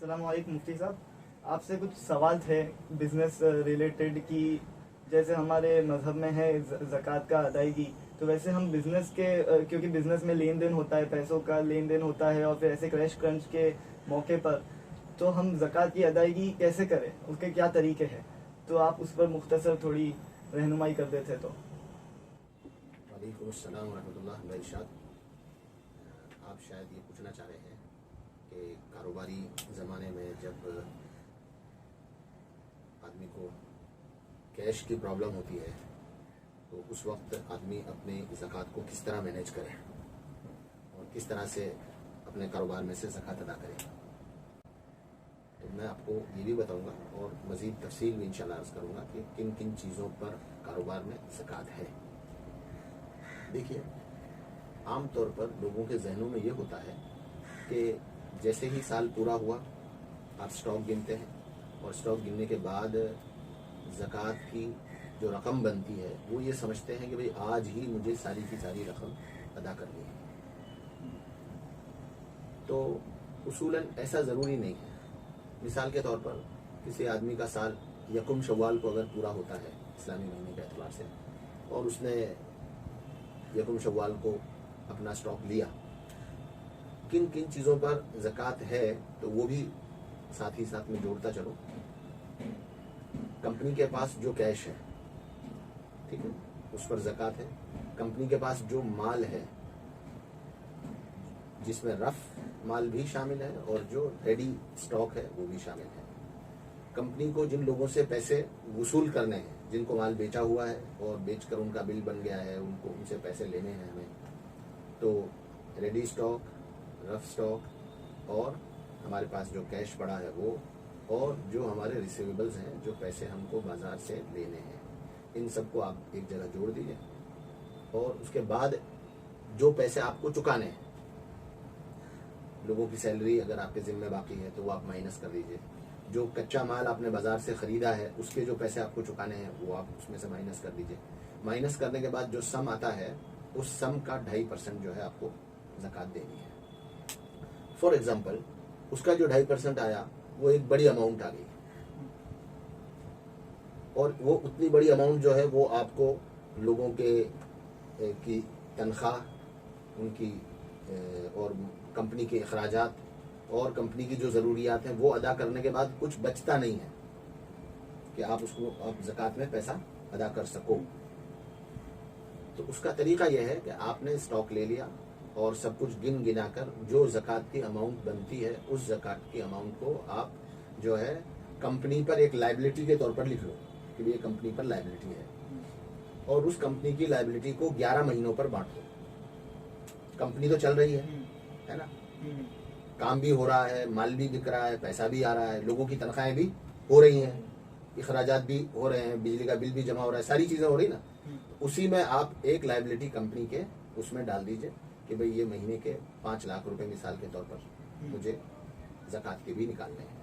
अस्सलाम वालेकुम मुफ्ती साहब, आपसे कुछ सवाल थे बिजनेस रिलेटेड कि जैसे हमारे मजहब में है ज़कात का अदायगी, तो वैसे हम बिजनेस के क्योंकि बिजनेस में लेन देन होता है, पैसों का लेन देन होता है और फिर ऐसे क्रैश क्रंच के मौके पर तो हम ज़कात की अदायगी कैसे करें, उसके क्या तरीके हैं, तो आप उस पर मुख्तसर थोड़ी रहनुमाई कर देते तो। वालेकुम अस्सलाम वरहमतुल्लाह। भाई इरशाद, आप शायद ये पूछना चाह रहे हैं कि कारोबारी ज़माने में जब आदमी को कैश की प्रॉब्लम होती है तो उस वक्त आदमी अपने ज़कात को किस तरह मैनेज करे और किस तरह से अपने कारोबार में से ज़कात अदा करे। तो मैं आपको ये भी बताऊंगा और मज़ीद तफसील भी इंशाल्लाह अर्ज़ करूंगा कि किन किन चीज़ों पर कारोबार में ज़कात है। देखिए, आम तौर पर लोगों के जहनों में ये होता है कि जैसे ही साल पूरा हुआ आप स्टॉक गिनते हैं और स्टॉक गिनने के बाद ज़कात की जो रकम बनती है वो ये समझते हैं कि भाई आज ही मुझे सारी की सारी रकम अदा करनी है। तो उसूलन ऐसा ज़रूरी नहीं है। मिसाल के तौर पर किसी आदमी का साल यकुम शव्वाल को अगर पूरा होता है इस्लामी महीने के एतबार से और उसने यकुम शव्वाल को अपना स्टॉक लिया, किन किन चीज़ों पर ज़कात है तो वो भी साथ ही साथ में जोड़ता चलो। कंपनी के पास जो कैश है, ठीक है, उस पर ज़कात है। कंपनी के पास जो माल है जिसमें रफ माल भी शामिल है और जो रेडी स्टॉक है वो भी शामिल है। कंपनी को जिन लोगों से पैसे वसूल करने हैं, जिनको माल बेचा हुआ है और बेचकर उनका बिल बन गया है, उनको उनसे पैसे लेने हैं हमें, तो रेडी स्टॉक, रफ स्टॉक और हमारे पास जो कैश पड़ा है वो, और जो हमारे रिसीवेबल्स हैं, जो पैसे हमको बाजार से लेने हैं, इन सबको आप एक जगह जोड़ दीजिए। और उसके बाद जो पैसे आपको चुकाने हैं, लोगों की सैलरी अगर आपके जिम्मे बाकी है तो वो आप माइनस कर दीजिए। जो कच्चा माल आपने बाजार से खरीदा है उसके जो पैसे आपको चुकाने हैं वो आप उसमें से माइनस कर दीजिए। माइनस करने के बाद जो सम आता है उस सम का 2.5% जो है आपको ज़कात देनी है। फॉर एग्जाम्पल, उसका जो 2.5% आया वो एक बड़ी अमाउंट आ गई और वो उतनी बड़ी अमाउंट जो है वो आपको लोगों के की तनख्वाह, उनकी और कंपनी के अखराजात और कंपनी की जो ज़रूरियात हैं वो अदा करने के बाद कुछ बचता नहीं है कि आप उसको आप ज़कात में पैसा अदा कर सको। तो उसका तरीका यह है कि आपने स्टॉक ले लिया और सब कुछ गिन गिना कर जो ज़कात की अमाउंट बनती है उस ज़कात की अमाउंट को आप जो है कंपनी पर एक लायबिलिटी के तौर पर लिख लो कि ये कंपनी पर लायबिलिटी है, और उस कंपनी की लायबिलिटी को 11 महीनों पर बांट दो। कंपनी तो चल रही है ना, काम भी हो रहा है, माल भी बिक रहा है, पैसा भी आ रहा है, लोगों की तनख्वाहें भी हो रही हैं, अखराजात भी हो रहे हैं, बिजली का बिल भी जमा हो रहा है, सारी चीज़ें हो रही ना। उसी में आप एक लायबिलिटी कंपनी के उसमें डाल दीजिए कि भाई ये महीने के 5 लाख रुपए मिसाल के तौर पर मुझे ज़कात के भी निकालने हैं।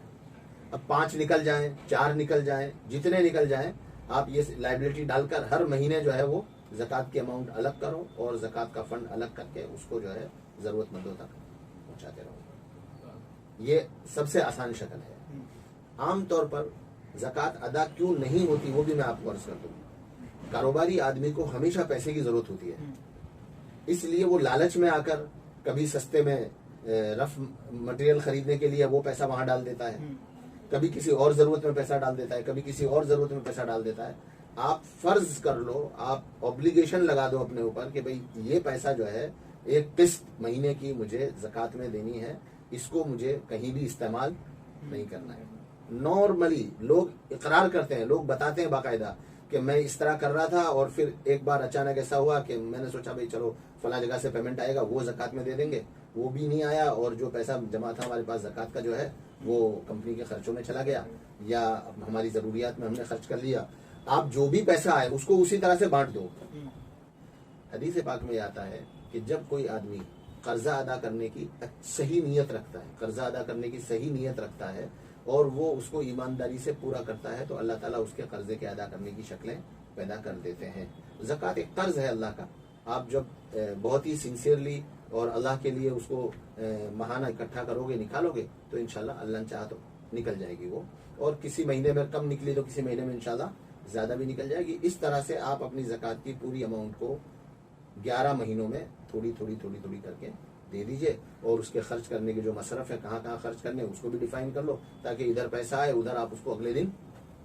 अब 5 निकल जाएं, 4 निकल जाएं, जितने निकल जाएं, आप ये लायबिलिटी डालकर हर महीने जो है वो ज़कात की अमाउंट अलग करो और ज़कात का फंड अलग करके उसको जो है ज़रूरतमंदों तक पहुँचाते रहो। ये सबसे आसान शक्ल है। आम तौर पर ज़कात अदा क्यों नहीं होती वो भी मैं आपको अर्ज कर दूँ। कारोबारी आदमी को हमेशा पैसे की ज़रूरत होती है, इसलिए वो लालच में आकर कभी सस्ते में रफ मटेरियल खरीदने के लिए वो पैसा वहां डाल देता है, कभी किसी और ज़रूरत में पैसा डाल देता है, कभी किसी और ज़रूरत में पैसा डाल देता है। आप फर्ज कर लो, आप ऑब्लिगेशन लगा दो अपने ऊपर कि भाई ये पैसा जो है एक किस्त महीने की मुझे ज़कात में देनी है, इसको मुझे कहीं भी इस्तेमाल नहीं करना है। नॉर्मली लोग इकरार करते हैं, लोग बताते हैं बाकायदा कि मैं इस तरह कर रहा था और फिर एक बार अचानक ऐसा हुआ कि मैंने सोचा भाई चलो फला जगह से पेमेंट आएगा, वो ज़कात में दे देंगे, वो भी नहीं आया और जो पैसा जमा था हमारे पास ज़कात का जो है वो कंपनी के खर्चों में चला गया या हमारी ज़रूरियात में हमने खर्च कर लिया। आप जो भी पैसा आए उसको उसी तरह से बांट दो। हदीस पाक में आता है कि जब कोई आदमी कर्जा अदा करने की सही नीयत रखता है, कर्जा अदा करने की सही नीयत रखता है और वो उसको ईमानदारी से पूरा करता है, तो अल्लाह ताला उसके कर्जे के अदा करने की शक्लें पैदा कर देते हैं। ज़कात एक कर्ज है अल्लाह का। आप जब बहुत ही सिंसियरली और अल्लाह के लिए उसको महाना इकट्ठा करोगे, निकालोगे, तो इंशाल्लाह अल्लाह ने चाहा तो निकल जाएगी वो। और किसी महीने में कम निकली तो किसी महीने में इंशाल्लाह ज़्यादा भी निकल जाएगी। इस तरह से आप अपनी ज़कात की पूरी अमाउंट को 11 महीनों में थोड़ी थोड़ी करके दे दीजिए। और उसके खर्च करने के जो मसरफ है, कहाँ कहाँ खर्च करने, उसको भी डिफाइन कर लो, ताकि इधर पैसा आए, उधर आप उसको अगले दिन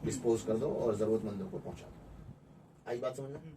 डिस्पोज कर दो और ज़रूरतमंदों को पहुँचा दो। आई बात समझ में?